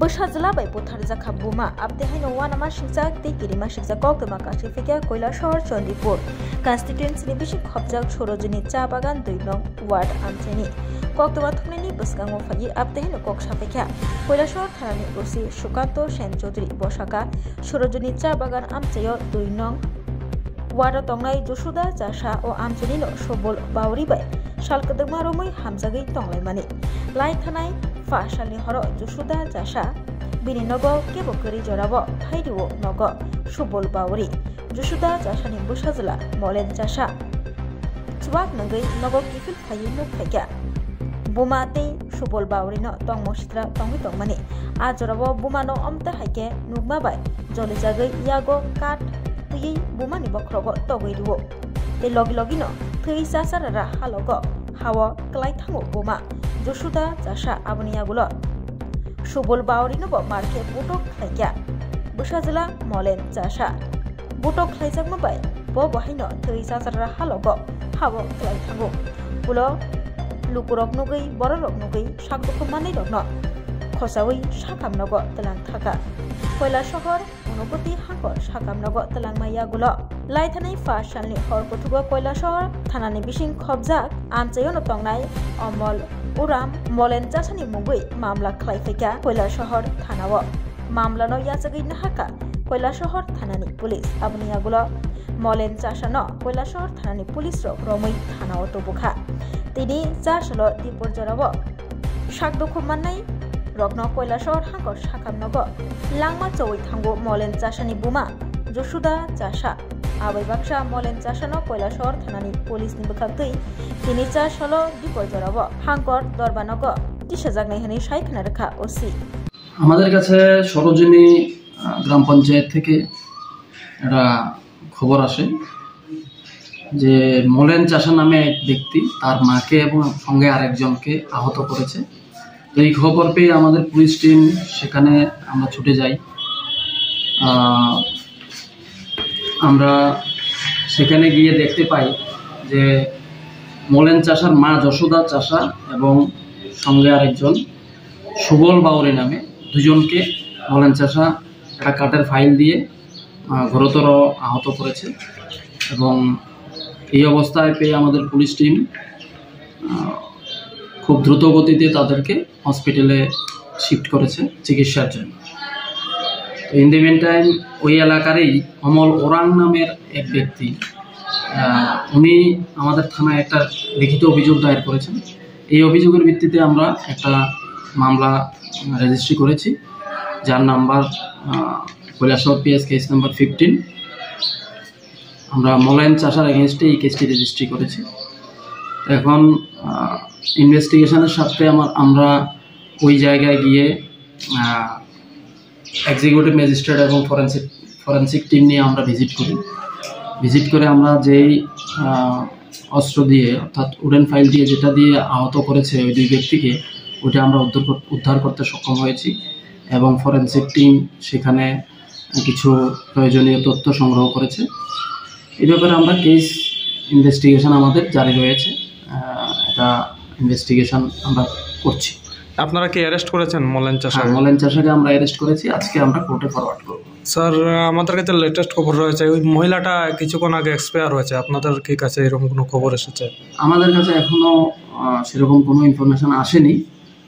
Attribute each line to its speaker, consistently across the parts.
Speaker 1: Bashazla by Potarjaka Buma, up the Hinowanama Shizak, the Kirima Shizakok, the Makashifika, Koila Shore, Chondipur, constituents Nibishi Kopjak, Chorojini, Chabagan, Duino, Ward, Antony, Koktavatuni, Buskango Fayi, up the Hinokok Shafika, Koila Shore, Tarani, Usi, Shukato, Shen Chodri, Boshaka, Chorojini, Chabagan, Amtayo, Duino, Wada Tongai, Joshuda, Jasha, or Amtonino, Shobol, Bauribai, Shalkadamarumi, Hamzagi, Tonglai Mani, Laitanai. Fashalni horo Joshuda Jasha Bini Nogo Kebokuri Jorabo Taidu Nogo Shubol Bauri Joshuda Jashani Bushazla Molen Jasha Twak Nagi Nogo Kifil Payino Pega Bumate Shubol Bauri no Tong Moshtra Tongi Tongmani Ajorabo Bumano Omta Hake Nugmabai Jolizagay Yago Kat Tui Bumani Bokrogo Togiduo The Logilogino Tui Sasara Halogo Hawa Klaitango Buma Joshuda Jasha Abuniagulo Shubol Baurino Marke Butok Klaya Bushazla Molen Jasha Butok Klaisak Mabai Bobohino Teresa Halogo Hawo Klaitango Bulo Lukurok Nugi Borok Nugi Shakukumani Dogno Kosawi Shakam Nogo Telang Taka Koila Shohor Unopoti Hako Shakam Nogo Telang Mayagulo Laitani Fashalni Horkotugo Koila Shohor Tanani Bishing Kobzak Amchayono Tongnai Omol Uram Molen Jasani Mugui Mamla Klaifika Koila Shohor Tanawo Mamla no Yazagi Nahaka Koila Shohor Tanani Police Abuniagulo Molen Jashano Koila Shohor Tanani Police Romui Tanawo Tobuka Tini Jashalo Dipur Jorabo Shakdokumanai Rogno Koila Shohor Hangor Shakam Nogo Langma Jowi Tango Molen Jashani Buma Joshuda Jasha Abai Baksha Molen Jashano Koila Shohor Tanani Police Nibukabtui Tini Jashalo Dipur Jorabo Hangor Dorbanogo Tishazagnai Hani Shaikana Raka Osi
Speaker 2: আমাদের কাছে সরোজিনী গ্রাম পঞ্চায়েত থেকে একটা খবর আসে যে Mullen চাষা নামে এক ব্যক্তি তার মাকে এবং সঙ্গে আরেকজনকে আহত করেছে। তো এই খবর পেয়ে আমাদের পুলিশ টিম সেখানে আমরা ছুটে যাই। আমরা সেখানে গিয়ে দেখতে পাই যে মোলেন চাষার মা যশোদা চাষা এবং সঙ্গে আরেকজন সুবল বাউরি নামে দুজনকে মোলেন চাষা একটা কাঠের ফাইল দিয়ে গুরুতর আহত করেছে এবং এই অবস্থায় পেয়ে আমাদের পুলিশ টিম খুব দ্রুত গতিতে তাদেরকে হসপিটালে শিফট করেছে চিকিৎসার জন্য। তো ইন দ্য মিন টাইম ওই এলাকারই অমল ওরাং নামের এক ব্যক্তি উনি আমাদের থানায় একটা লিখিত অভিযোগ দায়ের করেছেন। এই অভিযোগের ভিত্তিতে আমরা একটা মামলা রেজিস্ট্রি করেছি যার number Kailashahar PS case number 15। আমরা মোলেন চাষার এগেনস্টে এই কেসটি রেজিস্ট্রি করেছি। এখন ইনভেস্টিগেশনের সাথে আমরা ওই জায়গায় গিয়ে এক্সিকিউটিভ ম্যাজিস্ট্রেট এবং ফরেন্সিক টিম নিয়ে আমরা ভিজিট করে আমরা যেই অস্ত্র দিয়ে অর্থাৎ উডেন ফাইল দিয়ে যেটা দিয়ে আহত করেছে ওই দুই ব্যক্তিকে ওটা আমরা উদ্ধার করতে সক্ষম হয়েছি এবং ফরেন্সিক টিম সেখানে কিছু প্রয়োজনীয় তথ্য সংগ্রহ করেছে। এই ব্যাপারে আমরা কেস ইনভেস্টিগেশন আমাদের জারি রয়েছে, এটা ইনভেস্টিগেশন আমরা করছি।
Speaker 3: আপনারা কি অ্যারেস্ট করেছেন মোলেন চাষা?
Speaker 2: মোলেন চাষাকে আমরা অ্যারেস্ট করেছি, আজকে আমরা কোর্টে ফরওয়ার্ড করব।
Speaker 3: স্যার আমাদের কাছে লেটেস্ট খবর রয়েছে ওই মহিলাটা কিছুক্ষণ আগে এক্সপায়ার হয়েছে, আপনাদের কি কাছে এরকম কোনো খবর এসেছে?
Speaker 2: আমাদের কাছে এখনো সেরকম কোনো ইনফরমেশন আসেনি,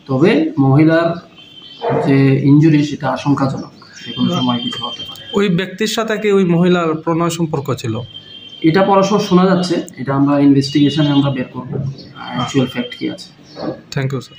Speaker 2: তবে মহিলার যে ইনজুরি সেটা আশঙ্কাজনক, যে কোনো সময় কিছু হতে পারে।
Speaker 3: ওই ব্যক্তির সাথে কি ওই মহিলার প্রণয় সম্পর্ক ছিল?
Speaker 2: এটা পরস্পর শোনা যাচ্ছে, এটা আমরা ইনভেস্টিগেশনে আমরা বের করব অ্যাকচুয়াল ফ্যাক্ট কি আছে।
Speaker 3: Thank you sir.